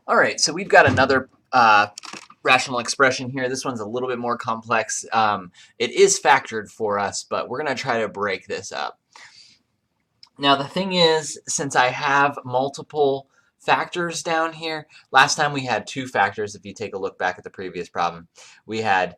All right, so we've got another rational expression here. This one's a little bit more complex. It is factored for us, but we're going to try to break this up. Now, the thing is, since I have multiple factors down here, last time we had two factors. If you take a look back at the previous problem, we had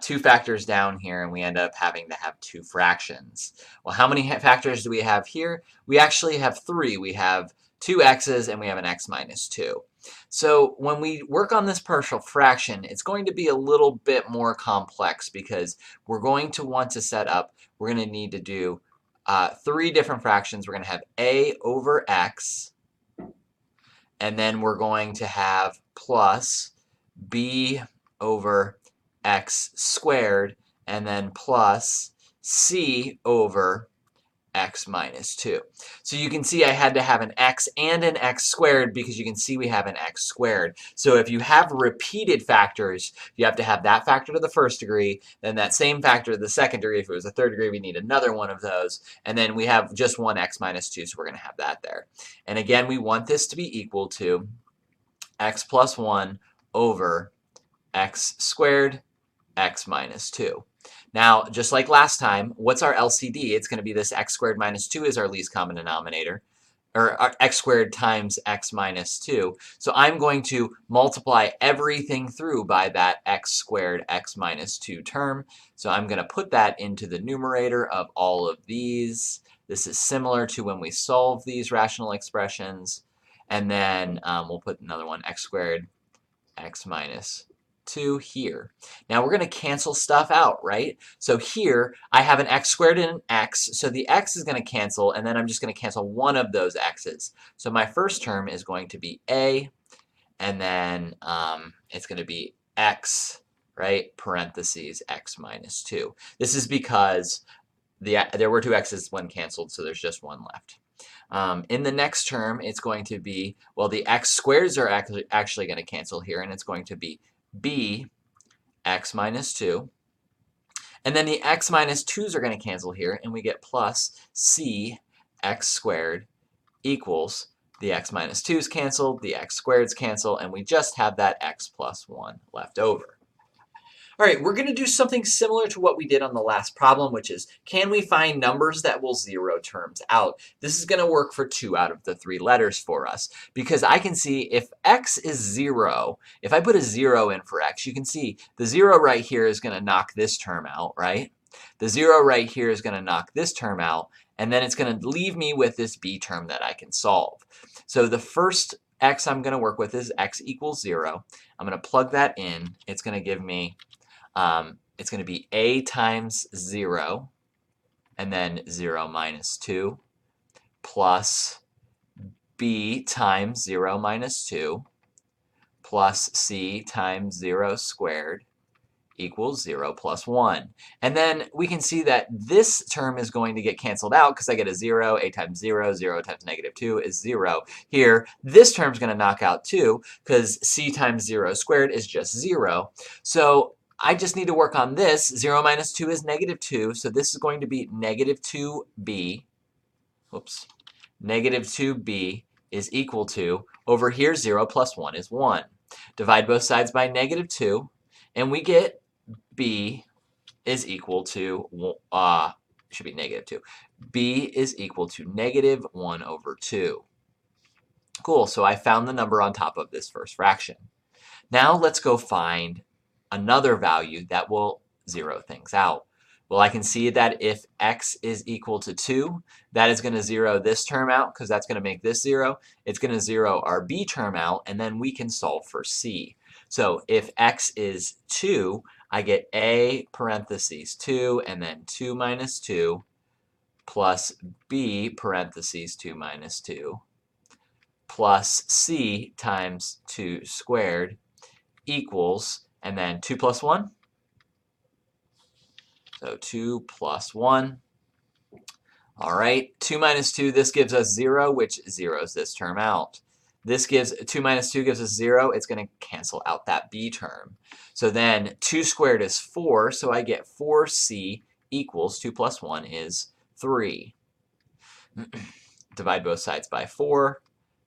two factors down here, and we end up having to have two fractions. Well, how many factors do we have here? We actually have three. We have two x's, and we have an x minus 2. So when we work on this partial fraction, it's going to be a little bit more complex because we're going to want to set up, we're going to need to do three different fractions. We're going to have a over x, and then we're going to have plus b over x squared, and then plus c over x minus 2. So you can see I had to have an x and an x squared because you can see we have an x squared. So if you have repeated factors, you have to have that factor to the first degree, then that same factor to the second degree. If it was a third degree, we need another one of those. And then we have just one x minus 2, so we're going to have that there. And again, we want this to be equal to x plus 1 over x squared, x minus 2. Now, just like last time, what's our LCD? It's going to be this x squared minus 2 is our least common denominator, or x squared times x minus 2. So I'm going to multiply everything through by that x squared x minus 2 term. So I'm going to put that into the numerator of all of these. This is similar to when we solve these rational expressions. And then we'll put another one, x squared x minus 2 here. Now we're going to cancel stuff out, right? So here I have an x squared and an x, so the x is going to cancel, and then I'm just going to cancel one of those x's. So my first term is going to be a, and then it's going to be x, right, parentheses x minus 2. This is because there were two x's when canceled, so there's just one left. In the next term, it's going to be, well, the x squareds are actually going to cancel here, and it's going to be b x minus 2. And then the x minus 2's are going to cancel here, and we get plus c x squared equals the x minus 2's canceled, the x squareds cancel, and we just have that x plus 1 left over. All right, we're going to do something similar to what we did on the last problem, which is, can we find numbers that will zero terms out? This is going to work for 2 out of the 3 letters for us, because I can see if x is 0, if I put a 0 in for x, you can see the 0 right here is going to knock this term out, right? The 0 right here is going to knock this term out, and then it's going to leave me with this b term that I can solve. So the first x I'm going to work with is x equals 0. I'm going to plug that in. It's going to give me it's going to be a times 0, and then 0 minus 2, plus b times 0 minus 2, plus c times 0 squared equals 0 plus 1. And then we can see that this term is going to get canceled out because I get a 0. A times 0, 0 times negative 2 is 0. Here, this term is going to knock out too because c times 0 squared is just 0. So I just need to work on this. 0 minus 2 is negative 2, so this is going to be negative 2b. Whoops. Negative 2b is equal to, over here 0 plus 1 is 1. Divide both sides by negative 2, and we get b is equal to, should be negative 2. b is equal to negative 1 over 2. Cool, so I found the number on top of this first fraction. Now let's go find another value that will zero things out. Well, I can see that if x is equal to 2, that is going to zero this term out because that's going to make this 0. It's going to zero our b term out, and then we can solve for c. So if x is 2, I get a parentheses 2, and then 2 minus 2, plus b parentheses 2 minus 2, plus c times 2 squared equals, and then 2 plus 1. So 2 plus 1. All right, 2 minus 2, this gives us 0, which zeroes this term out. This gives, 2 minus 2 gives us 0. It's going to cancel out that b term. So then 2 squared is 4, so I get 4c equals 2 plus 1 is 3. Divide both sides by 4.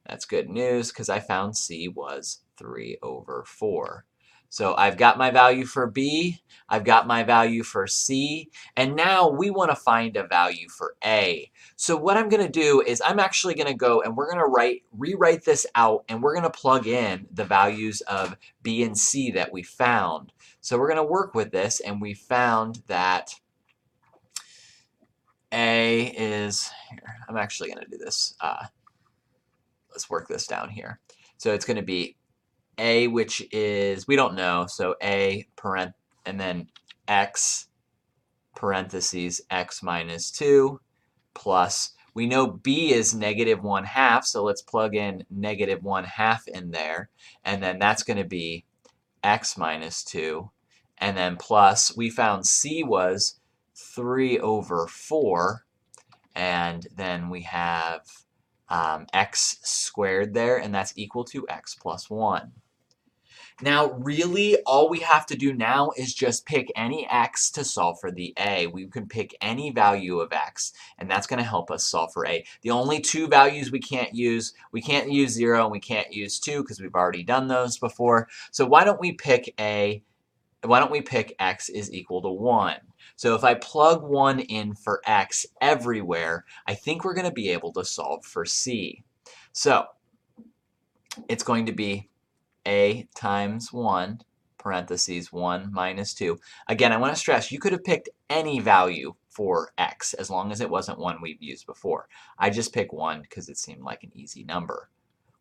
That's good news because I found C was 3 over 4. So I've got my value for B, I've got my value for C, and now we want to find a value for A. So what I'm going to do is I'm actually going to go and we're going to rewrite this out, and we're going to plug in the values of B and C that we found. So we're going to work with this, and we found that A is, here, I'm actually going to do this. Let's work this down here. So it's going to be A, which is, we don't know, so A and then X parentheses X minus 2 plus, we know B is -1/2, so let's plug in -1/2 in there, and then that's going to be X minus 2, and then plus, we found C was 3 over 4, and then we have X squared there, and that's equal to X plus 1. Now, really, all we have to do now is just pick any X to solve for the A. We can pick any value of X, and that's going to help us solve for A. The only two values we can't use 0 and we can't use 2 because we've already done those before. So why don't we pick X is equal to 1. So if I plug 1 in for X everywhere, I think we're going to be able to solve for C. So it's going to be A times 1, parentheses 1 minus 2. Again, I want to stress, you could have picked any value for X as long as it wasn't one we've used before. I just picked 1 because it seemed like an easy number.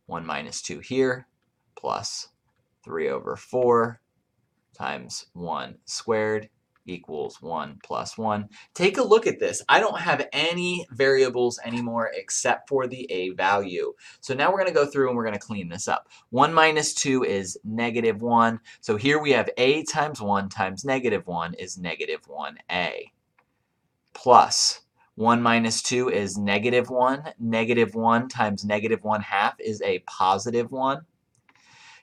1 minus 2 here, plus 3 over 4 times 1 squared equals 1 plus 1. Take a look at this. I don't have any variables anymore except for the A value. So now we're going to go through and we're going to clean this up. 1 minus 2 is -1. So here we have A times 1 times -1 is -1A. Plus 1 minus 2 is -1. -1 times -1/2 is a positive 1.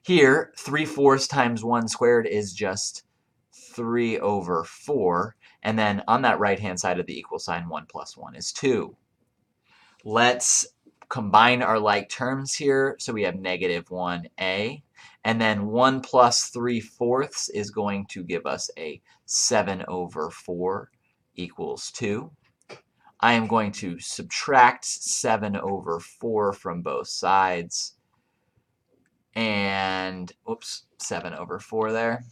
Here, 3/4 times 1 squared is just 3 over 4. And then on that right-hand side of the equal sign, 1 plus 1 is 2. Let's combine our like terms here. So we have -1A. And then 1 plus 3/4 is going to give us a 7 over 4 equals 2. I am going to subtract 7 over 4 from both sides. And, oops, 7 over 4 there.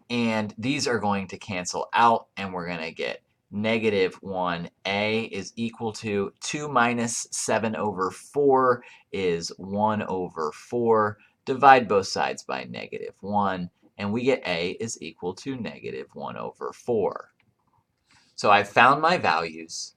And these are going to cancel out, and we're going to get -1A is equal to 2 minus 7 over 4 is 1 over 4. Divide both sides by -1, and we get A is equal to -1 over 4. So I found my values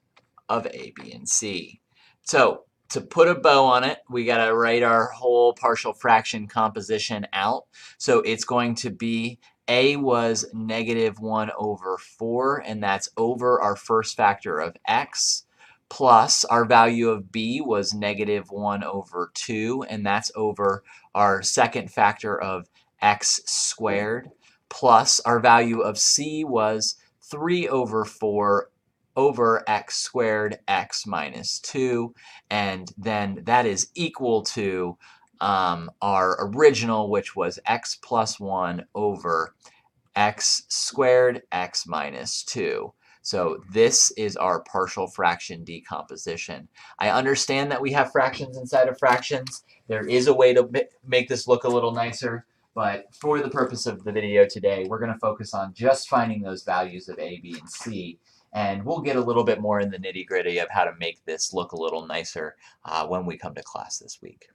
of A, B, and C. So to put a bow on it, we got to write our whole partial fraction composition out. So it's going to be A was -1 over 4, and that's over our first factor of X, plus our value of B was -1 over 2, and that's over our second factor of X squared, plus our value of C was 3 over 4 over X squared, X minus 2, and then that is equal to our original, which was X plus 1 over X squared, X minus 2. So this is our partial fraction decomposition. I understand that we have fractions inside of fractions. There is a way to make this look a little nicer, but for the purpose of the video today, we're going to focus on just finding those values of A, B, and C. And we'll get a little bit more in the nitty-gritty of how to make this look a little nicer when we come to class this week.